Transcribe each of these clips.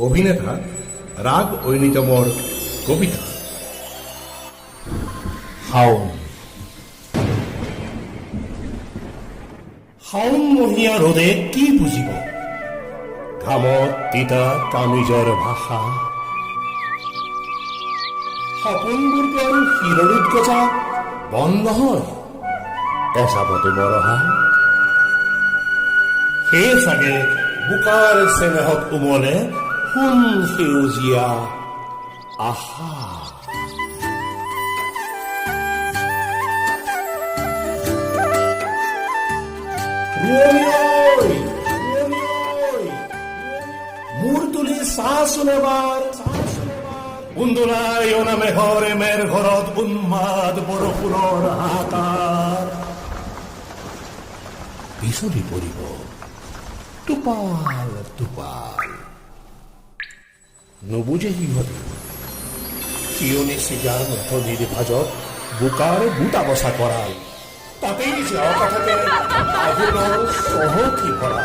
অভিনেতা ৰাগ ঐনিতমৰ কবিতা শাওন। শাওনমহীয়া ৰ'দে কি বুজিব, ঘামত তিতা কামিজৰ ভাষা। সপোনবোৰতো আৰু শিৰৰিত গজা বন নহয়, এচাপতে মৰহা। সেয়ে চাগে বোকাৰ চেনেহত উমলে সোণ সেউজীয়া আশা। মূৰ তুলি চাচোন এবাৰ, উন্দোলাই অনা মেঘৰে মেৰ ঘৰত উন্মাদ বৰষুণৰ হাহাকাৰ। পিছলি পৰিব টোপাল টোপাল। নুবুজে সিহঁতে শিয়নি চিগাৰ নথনিৰ ভাজত বোকাৰ বুটা বচা কৰাল। তাতেই যাওঁ কথাতে আগুনৰ চহকী ভৰা।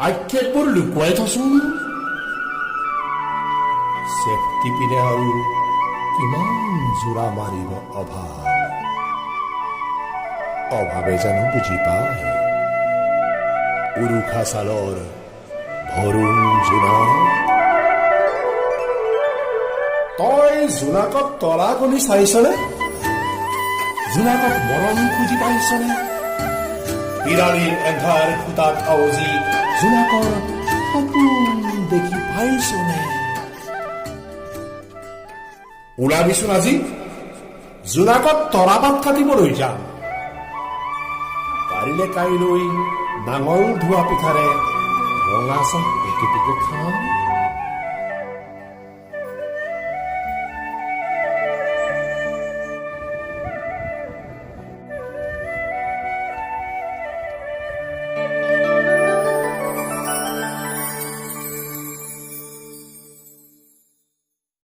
আক্ষেপবোৰ লুকুৱাই থচোন, চেফটি পিনে আৰু কিমান জোৰা মাৰিব অভাৱ। অভাৱে জানো বুজি পায় উৰুখা ছালৰ ভৰুণ জোনা। তই জোনাকত তৰা গলি চাইছনে? জোনাকক মৰম খুজি পাইছনে? বিৰালীৰ এন্ধাৰ খুটাত আউজি জোনাকৰ সপোন দেখি পাইছনে? ওলাবিচোন আজি জোনাকত তৰাপাত কাটিবলৈ যাম। পাৰিলে কাইলৈ নাঙল ধোৱা পিঠাৰে ৰঙা চাহ একেটিকে খাম।